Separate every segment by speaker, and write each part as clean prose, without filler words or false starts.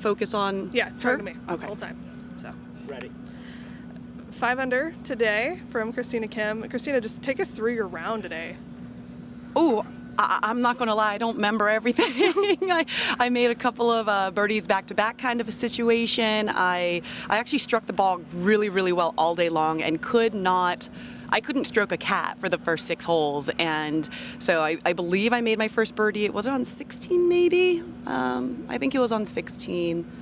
Speaker 1: focus on
Speaker 2: Yeah,
Speaker 1: her?
Speaker 2: talk to me the
Speaker 1: Okay.
Speaker 2: whole time. So
Speaker 3: Ready.
Speaker 2: 5 under today from Christina Kim. Christina, just take us through your round today.
Speaker 1: Ooh, I'm not going to lie, I don't remember everything. I made a couple of birdies back-to-back kind of a situation. I actually struck the ball really, really well all day long and I couldn't stroke a cat for the first 6 holes. And so I believe I made my first birdie. Was it on 16 maybe? I think it was on 16.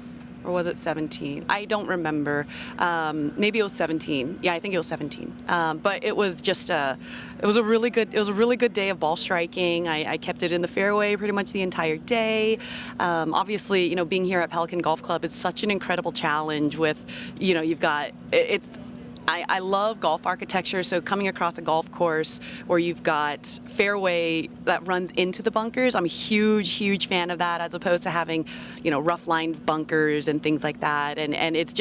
Speaker 1: Or was it 17? I don't remember. Maybe it was 17. Yeah, I think it was 17. But it was just it was a really good day of ball striking. I kept it in the fairway pretty much the entire day. Obviously, being here at Pelican Golf Club is such an incredible challenge with, you've got, I love golf architecture, so coming across a golf course where you've got fairway that runs into the bunkers, I'm a huge fan of that, as opposed to having, rough-lined bunkers and things like that. And it's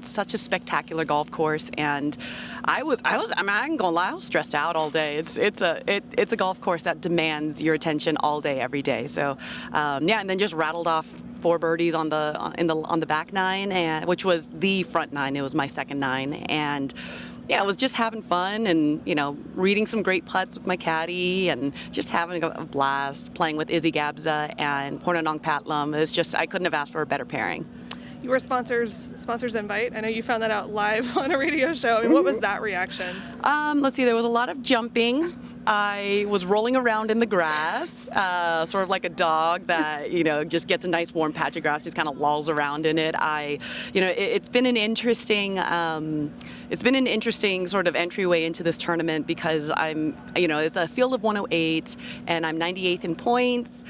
Speaker 1: such a spectacular golf course. And I ain't gonna lie, I was stressed out all day. It's a golf course that demands your attention all day, every day. So and then just rattled off 4 birdies on the back 9, and which was the front 9. It was my second 9, and yeah, I was just having fun and reading some great putts with my caddy and just having a blast playing with Izzy Gabza and Pornanong Patlum. It's just, I couldn't have asked for a better pairing.
Speaker 2: You were sponsors invite. I know you found that out live on a radio show. I mean, what was that reaction?
Speaker 1: Let's see, there was a lot of jumping. I was rolling around in the grass, sort of like a dog that, just gets a nice warm patch of grass, just kind of lolls around in it. It's been an interesting sort of entryway into this tournament because it's a field of 108 and I'm 98th in points.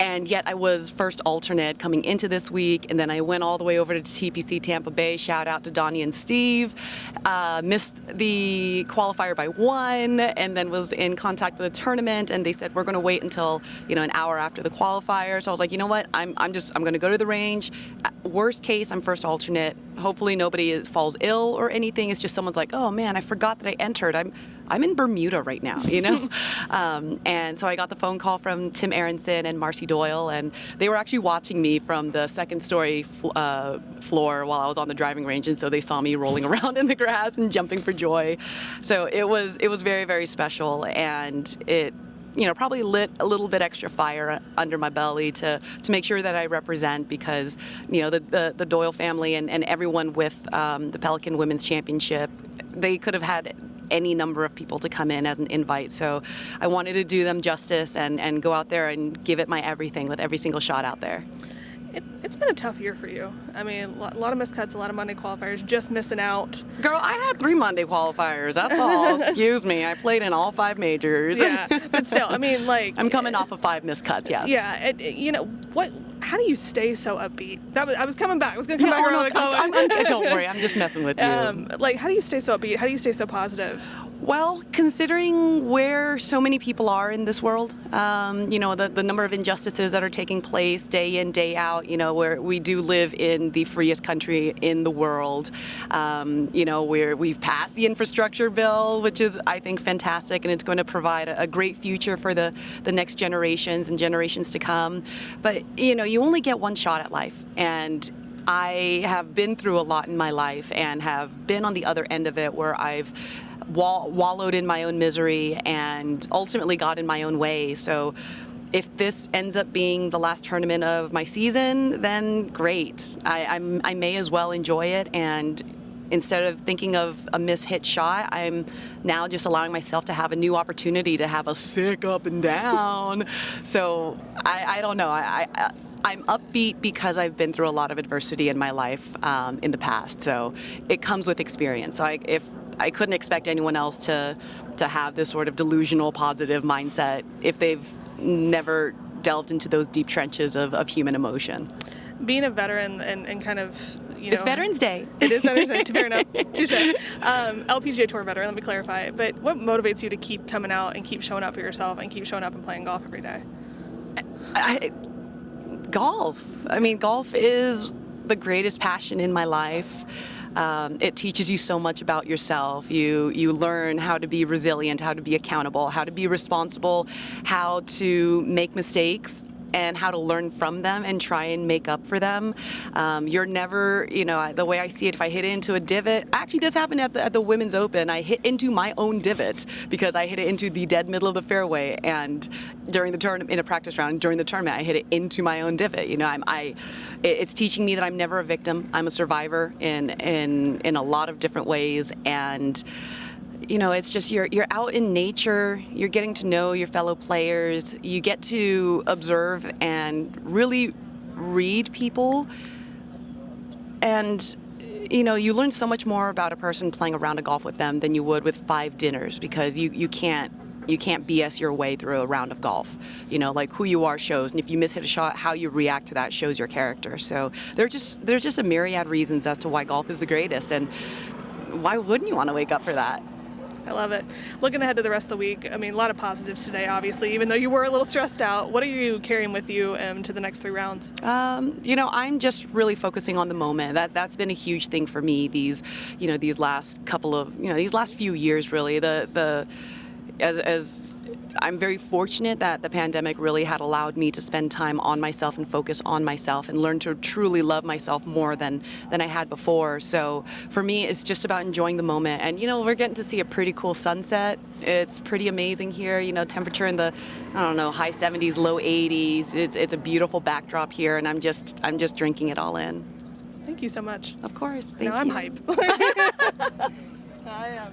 Speaker 1: And yet I was first alternate coming into this week, and then I went all the way over to TPC Tampa Bay. Shout out to Donnie and Steve. Missed the qualifier by 1, and then was in contact with the tournament, and they said we're going to wait until an hour after the qualifier. So I was like, you know what? I'm going to go to the range. Worst case, I'm first alternate. Hopefully nobody falls ill or anything. It's just someone's like, oh man, I forgot that I entered. I'm in Bermuda right now, And so I got the phone call from Tim Aronson and Marcy Doyle, and they were actually watching me from the second story floor while I was on the driving range, and so they saw me rolling around in the grass and jumping for joy. So it was very, very special, and it probably lit a little bit extra fire under my belly to make sure that I represent, because the Doyle family and everyone with the Pelican Women's Championship, they could have had any number of people to come in as an invite. So I wanted to do them justice and go out there and give it my everything with every single shot out there.
Speaker 2: It's been a tough year for you. I mean, a lot of miscuts, a lot of Monday qualifiers, just missing out.
Speaker 1: Girl, I had 3 Monday qualifiers, that's all. Excuse me, I played in all 5 majors.
Speaker 2: Yeah, but still, I mean,
Speaker 1: I'm coming off of 5 missed cuts, yes.
Speaker 2: Yeah, how do you stay so upbeat? I was coming back. I was going to come back around.
Speaker 1: Don't worry, I'm just messing with you.
Speaker 2: How do you stay so upbeat? How do you stay so positive?
Speaker 1: Well, considering where so many people are in this world, the number of injustices that are taking place day in, day out, where we do live in the freest country in the world, where we've passed the infrastructure bill, which is, I think, fantastic, and it's going to provide a great future for the next generations and generations to come. But, you only get one shot at life, and I have been through a lot in my life and have been on the other end of it, where I've wallowed in my own misery and ultimately got in my own way. So if this ends up being the last tournament of my season, then great. I may as well enjoy it, and instead of thinking of a mishit shot, I'm now just allowing myself to have a new opportunity to have a sick up and down. So I don't know. I'm upbeat because I've been through a lot of adversity in my life in the past. So it comes with experience. So if I couldn't expect anyone else to have this sort of delusional positive mindset if they've never delved into those deep trenches of human emotion.
Speaker 2: Being a veteran and kind of,
Speaker 1: It's Veterans Day.
Speaker 2: It is Veterans Day, fair enough. Touche. LPGA Tour veteran, let me clarify. But what motivates you to keep coming out and keep showing up for yourself and keep showing up and playing golf every day?
Speaker 1: Golf. I mean, golf is the greatest passion in my life. It teaches you so much about yourself. You learn how to be resilient, how to be accountable, how to be responsible, how to make mistakes and how to learn from them and try and make up for them. You're never, the way I see it, if I hit into a divot, actually this happened at the Women's Open. I hit into my own divot because I hit it into the dead middle of the fairway, and during the tournament, in a practice round, during the tournament, I hit it into my own divot. It's teaching me that I'm never a victim. I'm a survivor in a lot of different ways, and it's just you're out in nature, you're getting to know your fellow players, you get to observe and really read people, and you learn so much more about a person playing a round of golf with them than you would with 5 dinners, because you can't BS your way through a round of golf. Like who you are shows, and if you hit a shot, how you react to that shows your character. So there's just a myriad reasons as to why golf is the greatest, and why wouldn't you want to wake up for that?
Speaker 2: I love it. Looking ahead to the rest of the week, a lot of positives today, obviously, even though you were a little stressed out. What are you carrying with you to the next 3 rounds?
Speaker 1: I'm just really focusing on the moment. That's been a huge thing for me these last few years, really. As I'm very fortunate that the pandemic really had allowed me to spend time on myself and focus on myself and learn to truly love myself more than I had before. So for me, it's just about enjoying the moment. And we're getting to see a pretty cool sunset. It's pretty amazing here. Temperature in the high 70s, low 80s. It's a beautiful backdrop here, and I'm just drinking it all in.
Speaker 2: Thank you so much.
Speaker 1: Of course. Thank you.
Speaker 2: I'm hype. I am.